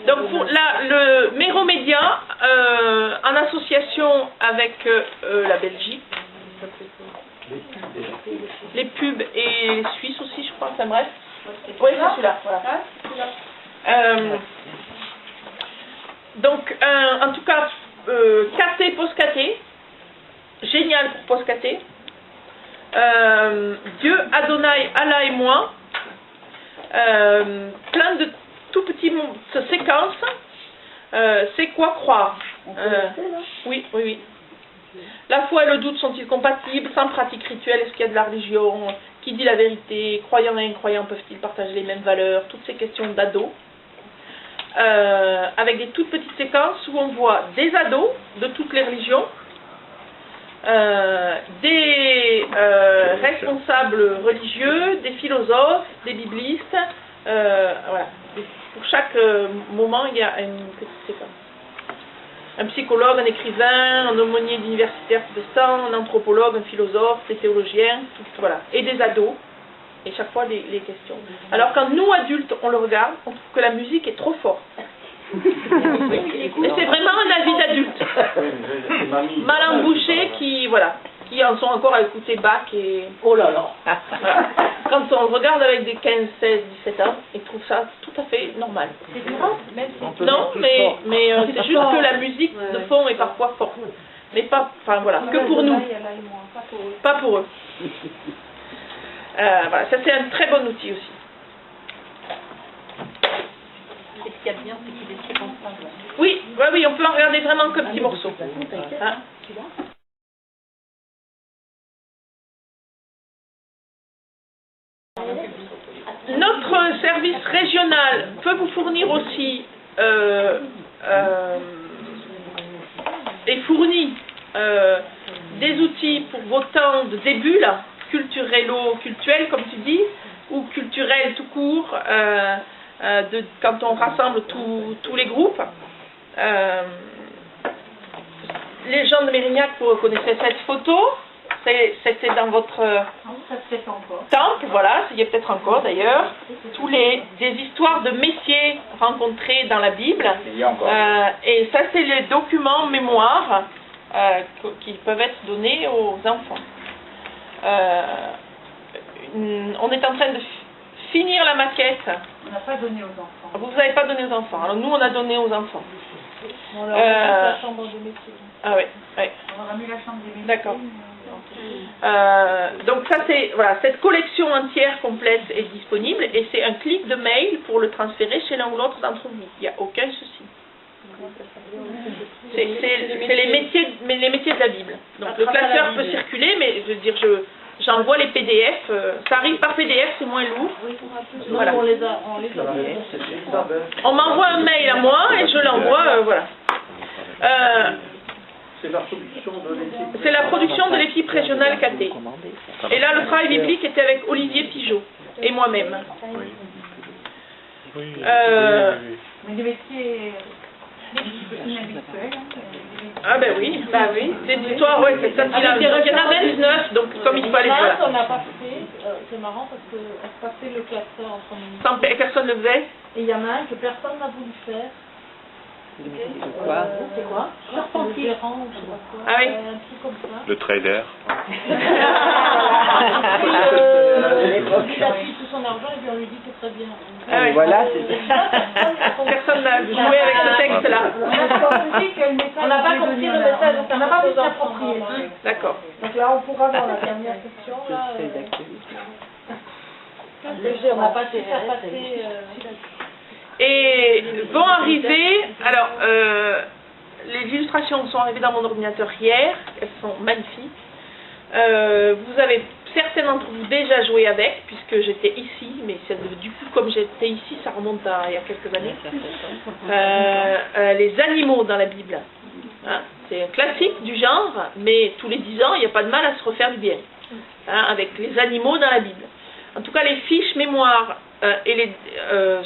Donc pour le Méromédia, en association avec la Belgique, les pubs et les Suisses aussi, je crois, enfin bref. Oui, c'est celui-là. Voilà. Donc, en tout cas, KT, post-KT, génial pour post-KT. Dieu, Adonai, Allah et moi, plein de tout petits séquences. C'est quoi croire? Oui. La foi et le doute sont-ils compatibles? Sans pratique rituelle, est-ce qu'il y a de la religion? Qui dit la vérité? Croyants et incroyants peuvent-ils partager les mêmes valeurs? Toutes ces questions d'ados. Avec des toutes petites séquences où on voit des ados de toutes les religions, des responsables religieux, des philosophes, des biblistes. Voilà. Pour chaque moment, il y a une petite séquence. Un psychologue, un écrivain, un aumônier d'universitaire protestant, un anthropologue, un philosophe, des théologiens, voilà. Et des ados. Et chaque fois, les questions. Alors, quand nous, adultes, on le regarde, on trouve que la musique est trop forte. Et c'est vraiment un avis d'adulte. Mal embouché qui en sont encore à écouter Bach et... Oh là là. Voilà. Quand on regarde avec des 15, 16, 17 ans, ils trouvent ça tout à fait normal. C'est grave, même si... Non, mais c'est juste que la musique de fond est parfois forte. Mais pas, enfin voilà, que pour nous. Pas pour eux. Voilà, ça c'est un très bon outil aussi. Et ce qu'il y a de bien, c'est qu'il est sur ensemble. Oui, on peut en regarder vraiment que petits morceaux. Hein? Notre service régional peut vous fournir aussi et fournit des outils pour vos temps de début là, culturel comme tu dis, ou culturel tout court, quand on rassemble tous les groupes. Les gens de Mérignac, vous reconnaissez cette photo. C'était dans votre temple, voilà, il y a peut-être encore d'ailleurs, des histoires de messieurs rencontrés dans la Bible, et ça c'est les documents mémoires qui peuvent être donnés aux enfants. On est en train de finir la maquette. On n'a pas donné aux enfants. Vous n'avez pas donné aux enfants, alors nous on a donné aux enfants. On leur a mis la chambre des métiers. Ah oui. On leur a mis la chambre des métiers. D'accord. Donc ça c'est, voilà, cette collection entière complète est disponible et c'est un clic de mail pour le transférer chez l'un ou l'autre d'entre vous. Il n'y a aucun souci. C'est les métiers de la Bible. Donc le classeur peut circuler, mais je veux dire, j'envoie les PDF. Ça arrive par PDF, c'est moins lourd. Voilà. On m'envoie un mail à moi et je l'envoie. Voilà. C'est la production de l'équipe. C'est la production de l'équipe régionale KT. Et là, le travail biblique était avec Olivier Pigeot et moi-même. Oui. Mais des métiers inhabituels. Ah ben oui. C'est une histoire, ouais, c'est ça. Il y en a 29, donc comme il fallait. Voilà. On n'a pas fait, c'est marrant parce qu'on passait le classeur entre nous. Personne ne le faisait. Et il y en a un que personne n'a voulu faire. C'est quoi? Charpentier. Ah oui. Un truc comme ça. Le trader. Il a pris tout son argent et puis on lui dit c'est très bien. Ah oui. Voilà, c'est ça. Personne n'a joué avec ce texte-là. On n'a pas compris le message, on n'a pas pu s'approprier. D'accord. Donc là, on pourra dans la dernière section. Là, on n'a pas pu faire passer. Et vont arriver, alors les illustrations sont arrivées dans mon ordinateur hier, elles sont magnifiques. Vous avez certains d'entre vous déjà joué avec, puisque j'étais ici, mais du coup comme j'étais ici, ça remonte à il y a quelques années. Les animaux dans la Bible. Hein, c'est un classique du genre, mais tous les 10 ans, il n'y a pas de mal à se refaire du bien. Hein, avec les animaux dans la Bible. En tout cas, les fiches mémoire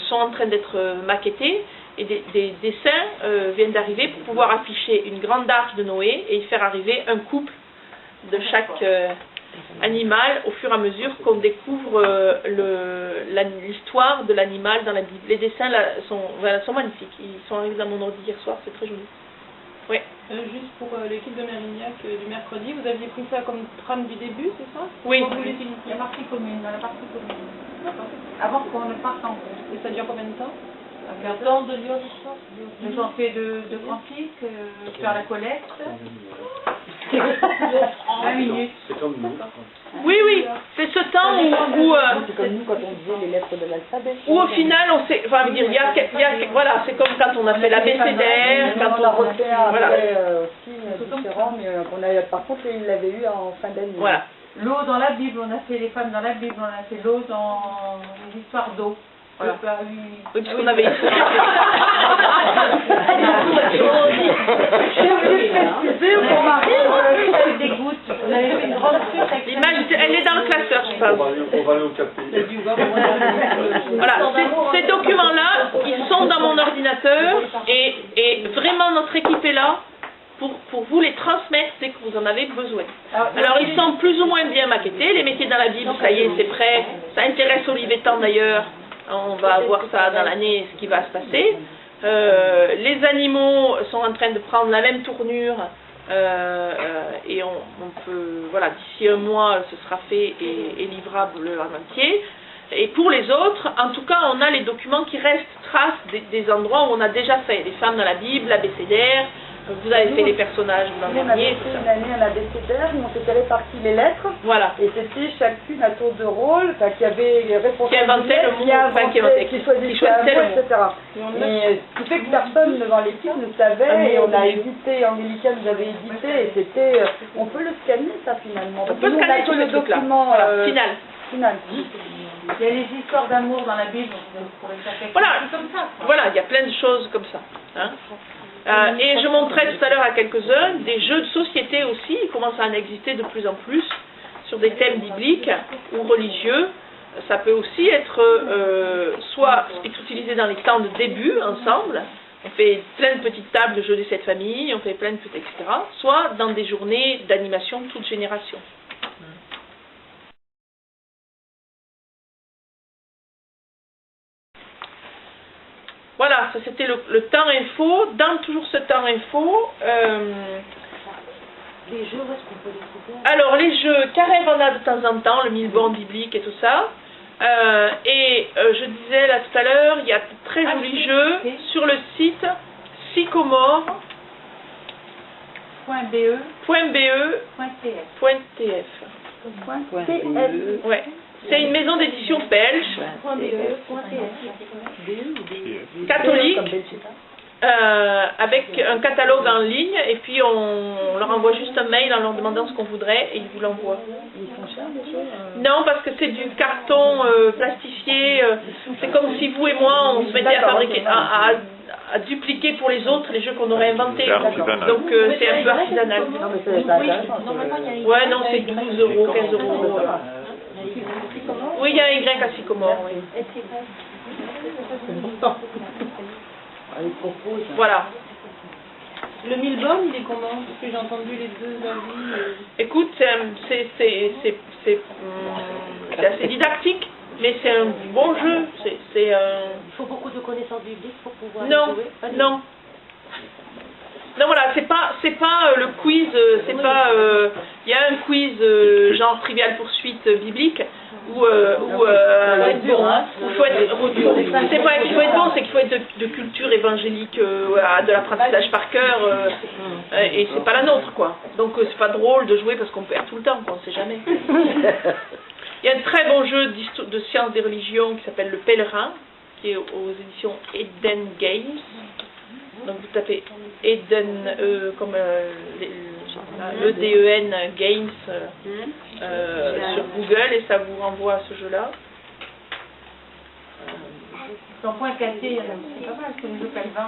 sont en train d'être maquettées et des dessins viennent d'arriver pour pouvoir afficher une grande arche de Noé et y faire arriver un couple de chaque animal au fur et à mesure qu'on découvre l'histoire de l'animal dans la Bible. Les dessins là, sont magnifiques. Ils sont arrivés dans mon ordi hier soir, c'est très joli. Oui. Juste pour l'équipe de Mérignac du mercredi, vous aviez pris ça comme trame du début, c'est ça? Oui. La partie commune, dans la partie commune. Avant qu'on ne parte en cours. Et ça dure combien de temps? Le temps de lire l'histoire. Ils ont fait de cantiques, faire la collecte. 20 minutes. C'est comme nous. Oui, oui, c'est ce temps où C'est comme nous quand on disait les lettres de l'alphabet. où au final on sait, enfin dire, voilà, c'est comme quand on a fait l'abécédaire, quand on a refait un voilà. après aussi différent, mais qu'on a, par contre il l'avait eu en fin d'année. Voilà. L'eau dans la Bible, on a fait les femmes dans la Bible, on a fait l'eau dans l'histoire d'eau. Voilà. Oui, puisqu'on avait ici. Des gouttes. On avait fait une grande suite avec L'image, elle est dans le classeur, je pense. On va aller au café. Voilà, ces documents-là, ils sont dans mon ordinateur et vraiment notre équipe est là pour vous les transmettre dès que vous en avez besoin. Alors ils sont plus ou moins bien maquettés, les métiers dans la Bible, ça y est, c'est prêt. Ça intéresse Olivier Tan d'ailleurs, on va voir ça dans l'année, ce qui va se passer. Les animaux sont en train de prendre la même tournure et on peut, voilà, d'ici un mois ce sera fait et livrable en entier. Et pour les autres, en tout cas, on a les documents qui restent traces des endroits où on a déjà fait. Les femmes dans la Bible, l'abécédaire, vous avez fait les personnages, vous en aviez, tout ça. Une année un abécédaire où on s'était réparti les lettres. Voilà. Et c'était chacune à tour de rôle, qui avait les responsables. Qui inventait le mot, qui choisissait un mot, etc. Mais ce qui fait que personne devant l'équipe ne savait, et on a édité, Angélica nous avait édité, et c'était, on peut le scanner ça finalement. On peut scanner tout le document final. Il y a les histoires d'amour dans la Bible, vous pourrez faire quelque chose comme ça. Voilà, il y a plein de choses comme ça. Hein. Et je montrais tout à l'heure à quelques-uns des jeux de société aussi, ils commencent à en exister de plus en plus, sur des thèmes bibliques ou religieux. Ça peut aussi être soit utilisé dans les temps de début ensemble, on fait plein de petites tables de jeux des 7 familles, on fait plein de petites, etc. Soit dans des journées d'animation de toute génération. Voilà, ça c'était le temps info. Dans toujours ce temps info, les jeux, où est-ce qu'on peut les trouver? alors les jeux, Karev en a de temps en temps, le Milborn biblique et tout ça. Je disais là tout à l'heure, il y a de très jolis jeux sur le site sycomore.be.tf. Ouais. C'est une maison d'édition belge, catholique, avec un catalogue en ligne, et puis on leur envoie juste un mail en leur demandant ce qu'on voudrait, et ils vous l'envoient. Ils sont chers les jeux Non, parce que c'est du carton plastifié, c'est comme si vous et moi, on se mettait à fabriquer, à dupliquer pour les autres les jeux qu'on aurait inventés. Donc c'est un peu artisanal. Non, mais c'est intéressant. Ouais, non, c'est 12 €, 15 €. Oui, il y a un Y à Sycomore, oui. Voilà. Le Milborn, il est comment? Parce que j'ai entendu les deux avis. Écoute, c'est assez didactique, mais c'est un bon jeu. Il faut beaucoup de connaissances bibliques pour pouvoir jouer. Non. Non, voilà, c'est pas le quiz, c'est pas, il y a un quiz genre trivial poursuite biblique où faut être bon, c'est pas qu'il faut être bon, c'est qu'il faut être de culture évangélique, de l'apprentissage par cœur, et c'est pas la nôtre, quoi. Donc c'est pas drôle de jouer parce qu'on perd tout le temps, quoi, on sait jamais. Il y a un très bon jeu de sciences des religions qui s'appelle Le Pèlerin, qui est aux éditions Eden Games. Donc vous tapez Eden, comme EDEN Games sur Google et ça vous renvoie à ce jeu-là. Dans point cassé, il y en a aussi pas mal, parce que le jeu Calvin,